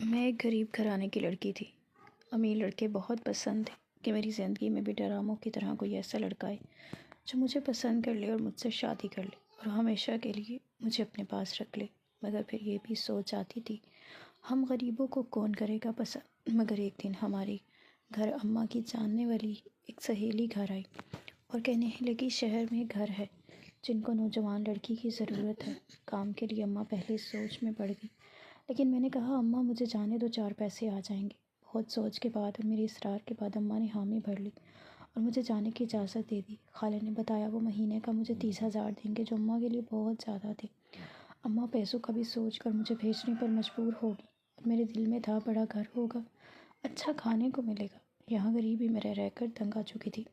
میں ایک غریب گھرانے کی لڑکی تھی۔ امیر لڑکے بہت پسند تھے کہ میری زندگی میں بھی ڈراموں کی طرح کوئی ایسا لڑکا ہے جو مجھے پسند کر لے اور مجھ سے شادی کر لے اور ہمیشہ کے لیے مجھے اپنے پاس رکھ لے۔ مگر پھر یہ بھی سوچ آتی تھی، ہم غریبوں کو کون کرے گا پسند۔ مگر ایک دن ہمارے گھر اماں کی جاننے والی ایک سہیلی گھر آئی اور کہنے لگی شہر میں گھر ہے جن کو نوجوان لڑکی کی ضرورت ہے کام کے لیے۔ اماں پہلے سوچ میں پڑ گئی، لیکن میں نے کہا اماں مجھے جانے دو، 4 پیسے آ جائیں گے۔ بہت سوچ کے بعد اور میری اصرار کے بعد اماں نے حامی بھر لی اور مجھے جانے کی اجازت دے دی۔ خالہ نے بتایا وہ مہینے کا مجھے 30,000 دیں گے، جو اماں کے لیے بہت زیادہ تھے۔ اماں پیسوں کا بھی سوچ کر مجھے بھیجنے پر مجبور ہوگی اور میرے دل میں تھا بڑا گھر ہوگا، اچھا کھانے کو ملے گا۔ یہاں غریبی میں رہ کر تنگ آ چکی تھی۔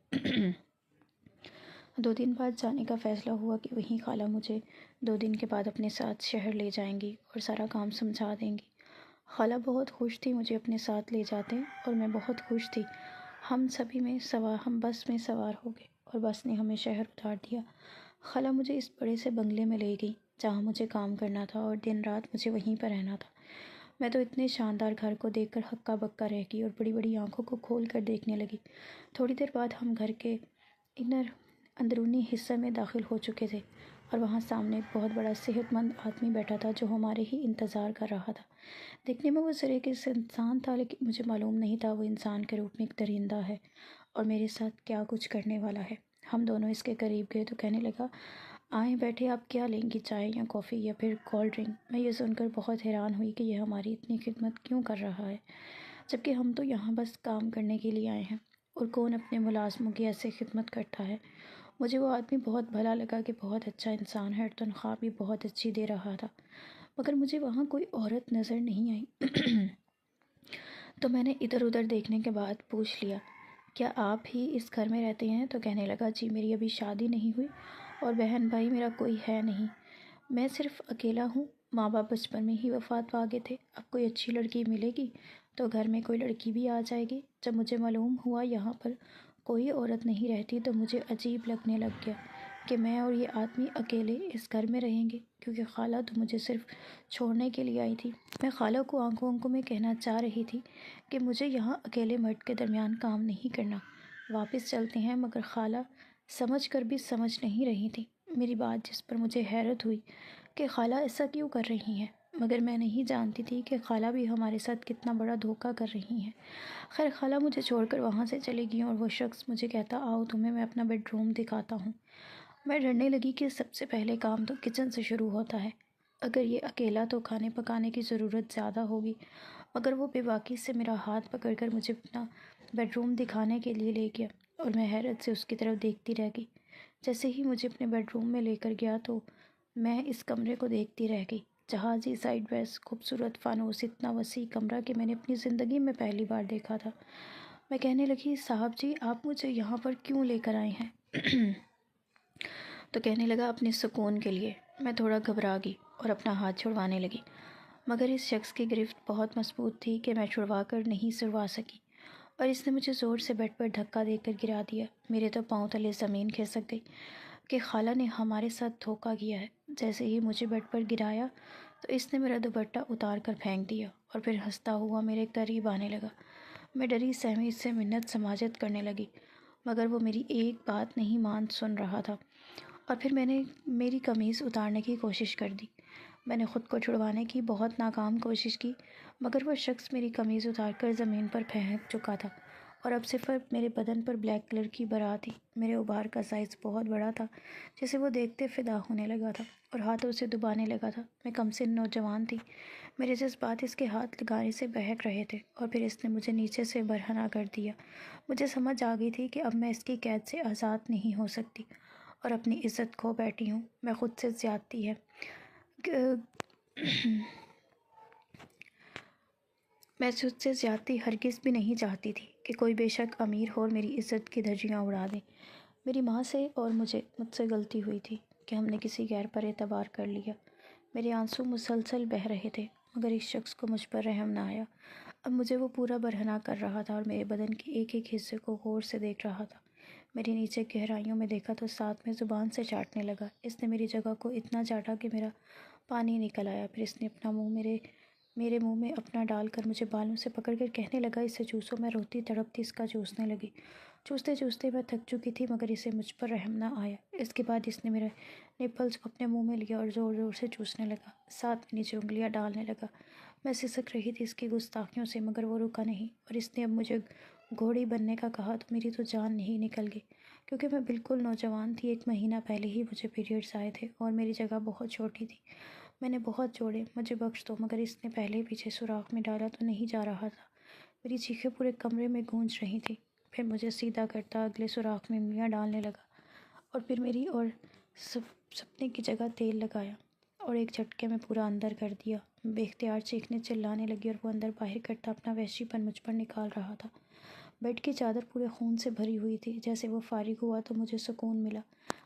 2 دن بعد جانے کا فیصلہ ہوا کہ وہیں خالہ مجھے 2 دن کے بعد اپنے ساتھ شہر لے جائیں گی اور سارا کام سمجھا دیں گی۔ خالہ بہت خوش تھی مجھے اپنے ساتھ لے جاتے اور میں بہت خوش تھی۔ ہم بس میں سوار ہو گئے اور بس نے ہمیں شہر اتار دیا۔ خالہ مجھے اس بڑے سے بنگلے میں لے گئی جہاں مجھے کام کرنا تھا اور دن رات مجھے وہیں پر رہنا تھا۔ میں تو اتنے شاندار گھر کو دیکھ کر ہکا بکا رہ گئی اور بڑی بڑی آنکھوں کو کھول کر دیکھنے لگی۔ تھوڑی دیر بعد ہم گھر کے اندرونی حصے میں داخل ہو چکے تھے اور وہاں سامنے ایک بہت بڑا صحت مند آدمی بیٹھا تھا جو ہمارے ہی انتظار کر رہا تھا۔ دیکھنے میں وہ ذرے کے انسان تھا، لیکن مجھے معلوم نہیں تھا وہ انسان کے روپ میں ایک درندہ ہے اور میرے ساتھ کیا کچھ کرنے والا ہے۔ ہم دونوں اس کے قریب گئے تو کہنے لگا، آئیں بیٹھے، آپ کیا لیں گی، چائے یا کافی یا پھر کولڈ ڈرنک؟ میں یہ سن کر بہت حیران ہوئی کہ یہ ہماری اتنی خدمت کیوں کر رہا ہے، جبکہ ہم تو یہاں بس کام کرنے کے لیے آئے ہیں اور کون اپنے ملازموں کی ایسے خدمت کرتا ہے۔ مجھے وہ آدمی بہت بھلا لگا کہ بہت اچھا انسان ہے اور تنخواہ بھی بہت اچھی دے رہا تھا، مگر مجھے وہاں کوئی عورت نظر نہیں آئی۔ تو میں نے ادھر ادھر دیکھنے کے بعد پوچھ لیا، کیا آپ ہی اس گھر میں رہتے ہیں؟ تو کہنے لگا، جی میری ابھی شادی نہیں ہوئی اور بہن بھائی میرا کوئی ہے نہیں، میں صرف اکیلا ہوں۔ ماں باپ بچپن میں ہی وفات پا گئے تھے، اب کوئی اچھی لڑکی ملے گی تو گھر میں کوئی لڑکی بھی آ جائے گی۔ جب مجھے معلوم ہوا یہاں پر کوئی عورت نہیں رہتی تو مجھے عجیب لگنے لگ گیا کہ میں اور یہ آدمی اکیلے اس گھر میں رہیں گے، کیونکہ خالہ تو مجھے صرف چھوڑنے کے لیے آئی تھی۔ میں خالہ کو آنکھوں آنکھوں میں کہنا چاہ رہی تھی کہ مجھے یہاں اکیلے مرد کے درمیان کام نہیں کرنا، واپس چلتے ہیں، مگر خالہ سمجھ کر بھی سمجھ نہیں رہی تھی میری بات، جس پر مجھے حیرت ہوئی کہ خالہ ایسا کیوں کر رہی ہیں، مگر میں نہیں جانتی تھی کہ خالہ بھی ہمارے ساتھ کتنا بڑا دھوکہ کر رہی ہیں۔ خیر خالہ مجھے چھوڑ کر وہاں سے چلی گئی اور وہ شخص مجھے کہتا، آؤ تمہیں میں اپنا بیڈ روم دکھاتا ہوں۔ میں ڈرنے لگی کہ سب سے پہلے کام تو کچن سے شروع ہوتا ہے، اگر یہ اکیلا تو کھانے پکانے کی ضرورت زیادہ ہوگی، مگر وہ بے باکی سے میرا ہاتھ پکڑ کر مجھے اپنا بیڈ روم دکھانے کے لیے لے گیا اور میں حیرت سے اس کی طرف دیکھتی رہ گئی۔ جیسے ہی مجھے اپنے بیڈ روم میں لے کر گیا تو میں اس کمرے کو دیکھتی رہ گئی۔ جہازی سائڈ بیس، خوبصورت فانوس، اتنا وسیع کمرہ کہ میں نے اپنی زندگی میں پہلی بار دیکھا تھا۔ میں کہنے لگی، صاحب جی آپ مجھے یہاں پر کیوں لے کر آئے ہیں؟ تو کہنے لگا، اپنے سکون کے لیے۔ میں تھوڑا گھبرا گئی اور اپنا ہاتھ چھڑوانے لگی، مگر اس شخص کی گرفت بہت مضبوط تھی کہ میں چھڑوا کر نہیں چھڑوا سکی اور اس نے مجھے زور سے بیڈ پر دھکا دے کر گرا دیا۔ میرے تو پاؤں تلے زمین کھسک گئی کہ خالہ نے ہمارے ساتھ دھوکہ کیا ہے۔ جیسے ہی مجھے بیڈ پر گرایا تو اس نے میرا دوپٹہ اتار کر پھینک دیا اور پھر ہنستا ہوا میرے قریب آنے لگا۔ میں ڈری سہمی اس سے منت سماجت کرنے لگی، مگر وہ میری ایک بات نہیں سن رہا تھا اور پھر میں نے میری قمیض اتارنے کی کوشش کر دی۔ میں نے خود کو چھڑوانے کی بہت ناکام کوشش کی، مگر وہ شخص میری قمیض اتار کر زمین پر پھینک چکا تھا اور اب صرف میرے بدن پر بلیک کلر کی برا تھی۔ میرے ابھار کا سائز بہت بڑا تھا جسے وہ دیکھتے فدا ہونے لگا تھا اور ہاتھوں سے دبانے لگا تھا۔ میں کم سن نوجوان تھی، میرے جذبات اس کے ہاتھ لگانے سے بہک رہے تھے اور پھر اس نے مجھے نیچے سے برہنہ کر دیا۔ مجھے سمجھ آ گئی تھی کہ اب میں اس کی قید سے آزاد نہیں ہو سکتی اور اپنی عزت کھو بیٹھی ہوں۔ میں خود سے زیادتی ہے میں خود سے زیادتی ہرگز بھی نہیں چاہتی تھی کہ کوئی بے شک امیر ہو اور میری عزت کی دھجیاں اڑا دے۔ میری ماں سے اور مجھ سے غلطی ہوئی تھی کہ ہم نے کسی غیر پر اعتبار کر لیا۔ میرے آنسو مسلسل بہہ رہے تھے، مگر اس شخص کو مجھ پر رحم نہ آیا۔ اب مجھے وہ پورا برہنہ کر رہا تھا اور میرے بدن کے ایک ایک حصے کو غور سے دیکھ رہا تھا۔ میری نیچے گہرائیوں میں دیکھا تو ساتھ میں زبان سے چاٹنے لگا۔ اس نے میری جگہ کو اتنا چاٹا کہ میرا پانی نکل آیا، پھر اس نے اپنا منہ میرے میرے منہ میں اپنا ڈال کر مجھے بالوں سے پکڑ کر کہنے لگا، اسے چوسو۔ میں روتی تڑپتی اس کا چوسنے لگی۔ چوستے چوستے میں تھک چکی تھی، مگر اسے مجھ پر رحم نہ آیا۔ اس کے بعد اس نے میرے نپلز کو اپنے منہ میں لیا اور زور زور سے چوسنے لگا، ساتھ میں نیچے انگلیاں ڈالنے لگا۔ میں سسک رہی تھی اس کی گستاخیوں سے، مگر وہ رکا نہیں، اور اس نے اب مجھے گھوڑی بننے کا کہا تو میری تو جان نہیں نکل گئی، کیونکہ میں بالکل نوجوان تھی۔ 1 مہینہ پہلے ہی مجھے پیریڈز آئے تھے اور میری جگہ بہت چھوٹی تھی۔ میں نے بہت جوڑے، مجھے بخش دو، مگر اس نے پہلے پیچھے سوراخ میں ڈالا تو نہیں جا رہا تھا۔ میری چیخیں پورے کمرے میں گونج رہی تھیں۔ پھر مجھے سیدھا کرتا اگلے سوراخ میں انگلیاں ڈالنے لگا، اور پھر میری اور سپنے کی جگہ تیل لگایا اور ایک جھٹکے میں پورا اندر کر دیا۔ میں بے اختیار چیخنے چلانے لگی اور وہ اندر باہر کرتا اپنا وحشی پن مجھ پر نکال رہا تھا۔ بیڈ کی چادر پورے خون سے بھری ہوئی تھی۔ جیسے وہ فارغ ہوا تو مجھے سکون ملا۔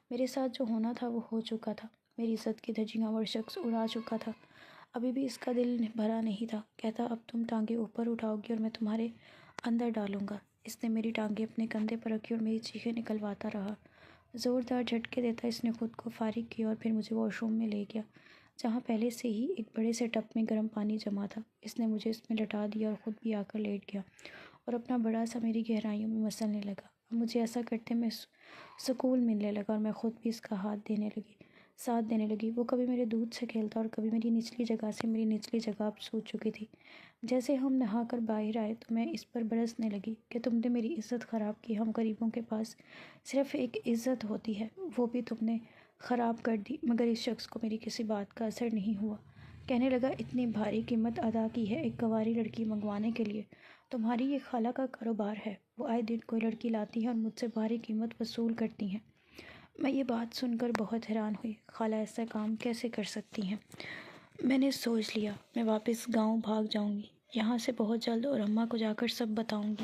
میرے ساتھ جو ہونا تھا وہ ہو چکا تھا۔ میری عزت کی دھجیاں وہ شخص اڑا چکا تھا۔ ابھی بھی اس کا دل بھرا نہیں تھا۔ کہتا، اب تم ٹانگیں اوپر اٹھاؤ گی اور میں تمہارے اندر ڈالوں گا۔ اس نے میری ٹانگیں اپنے کندھے پر رکھی اور میری چیخیں نکلواتا رہا۔ زوردار جھٹکے دیتا اس نے خود کو فارغ کیا اور پھر مجھے واش روم میں لے گیا، جہاں پہلے سے ہی ایک بڑے سے ٹب میں گرم پانی جمع تھا۔ اس نے مجھے اس میں لٹا دیا اور خود بھی آ کر لیٹ گیا اور اپنا بڑا سا میری گہرائیوں میں مسلنے لگا۔ اب مجھے ایسا کرتے میں سکون ملنے لگا اور میں خود بھی اس کا ساتھ دینے لگی۔ وہ کبھی میرے دودھ سے کھیلتا اور کبھی میری نچلی جگہ سے۔ میری نچلی جگہ اب سوج چکی تھی۔ جیسے ہم نہا کر باہر آئے تو میں اس پر برسنے لگی کہ تم نے میری عزت خراب کی۔ ہم غریبوں کے پاس صرف ایک عزت ہوتی ہے، وہ بھی تم نے خراب کر دی۔ مگر اس شخص کو میری کسی بات کا اثر نہیں ہوا۔ کہنے لگا، اتنی بھاری قیمت ادا کی ہے ایک گنواری لڑکی منگوانے کے لیے؟ تمہاری یہ خالہ کا کاروبار ہے، وہ آئے دن کوئی لڑکی لاتی ہیں اور مجھ سے بھاری قیمت وصول کرتی ہیں۔ میں یہ بات سن کر بہت حیران ہوئی۔ خالہ ایسا کام کیسے کر سکتی ہیں؟ میں نے سوچ لیا، میں واپس گاؤں بھاگ جاؤں گی یہاں سے بہت جلد، اور اماں کو جا کر سب بتاؤں گی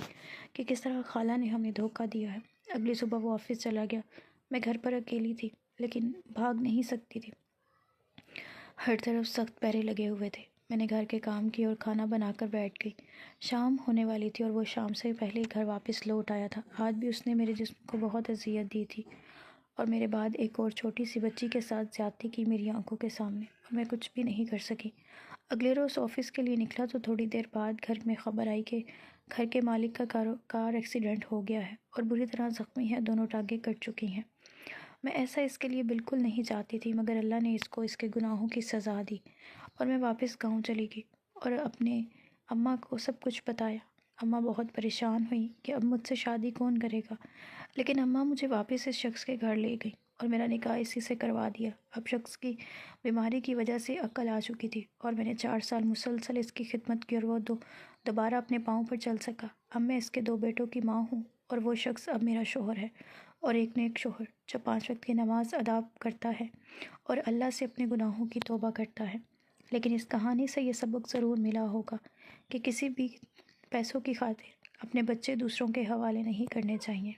کہ کس طرح خالہ نے ہمیں دھوکہ دیا ہے۔ اگلی صبح وہ آفس چلا گیا۔ میں گھر پر اکیلی تھی، لیکن بھاگ نہیں سکتی تھی۔ ہر طرف سخت پہرے لگے ہوئے تھے۔ میں نے گھر کے کام کیے اور کھانا بنا کر بیٹھ گئی۔ شام ہونے والی تھی اور وہ شام سے پہلے گھر واپس لوٹ آیا تھا۔ آج بھی اس نے میرے جسم کو بہت اذیت دی تھی، اور میرے بعد ایک اور چھوٹی سی بچی کے ساتھ زیادتی کی میری آنکھوں کے سامنے، اور میں کچھ بھی نہیں کر سکی۔ اگلے روز آفس کے لیے نکلا تو تھوڑی دیر بعد گھر میں خبر آئی کہ گھر کے مالک کا کار ایکسیڈنٹ ہو گیا ہے اور بری طرح زخمی ہے، دونوں ٹانگیں کٹ چکی ہیں۔ میں ایسا اس کے لیے بالکل نہیں چاہتی تھی، مگر اللہ نے اس کو اس کے گناہوں کی سزا دی، اور میں واپس گاؤں چلی گئی اور اپنے اماں کو سب کچھ بتایا۔ اماں بہت پریشان ہوئی کہ اب مجھ سے شادی کون کرے گا، لیکن اماں مجھے واپس اس شخص کے گھر لے گئی اور میرا نکاح اسی سے کروا دیا۔ اب شخص کی بیماری کی وجہ سے عقل آ چکی تھی، اور میں نے 4 سال مسلسل اس کی خدمت کی اور وہ دوبارہ اپنے پاؤں پر چل سکا۔ اب میں اس کے 2 بیٹوں کی ماں ہوں، اور وہ شخص اب میرا شوہر ہے، اور ایک نیک شوہر جو 5 وقت کی نماز ادا کرتا ہے اور اللہ سے اپنے گناہوں کی توبہ کرتا ہے۔ لیکن اس کہانی سے یہ سبق ضرور ملا ہوگا کہ کسی بھی پیسوں کی خاطر اپنے بچے دوسروں کے حوالے نہیں کرنے چاہیے۔